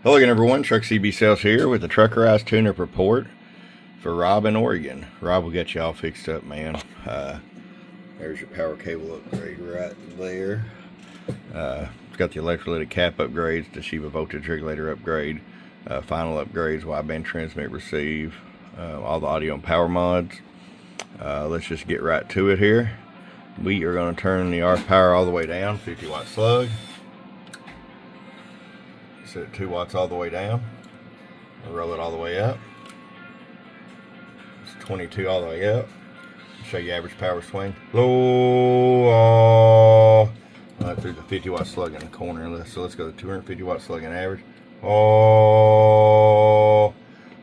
Hello again, everyone. Truck CB Sales here with the Truckerized tune-up report for Rob in Oregon. Rob will get you all fixed up, man. There's your power cable upgrade right there. It's got the electrolytic cap upgrades, the Shiba voltage regulator upgrade, final upgrades, wideband transmit receive, all the audio and power mods. Let's just get right to it here. We are going to turn the RF power all the way down, 50 watt slug. Set it 2 watts all the way down. I'll roll it all the way up. It's 22 all the way up. Show you average power swing. Low. Right through the 50 watt slug in the corner. So let's go to 250 watt slug in average. Oh.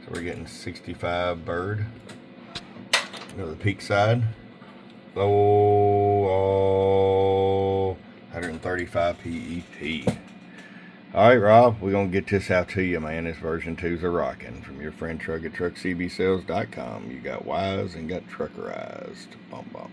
So we're getting 65 bird. Go to the peak side. Low. 135 PEP. Alright, Rob, we're going to get this out to you, man. This version 2's a rockin'. From your friend Truck at truckcbsales.com. You got Wise and got Truckerized. Bum bum.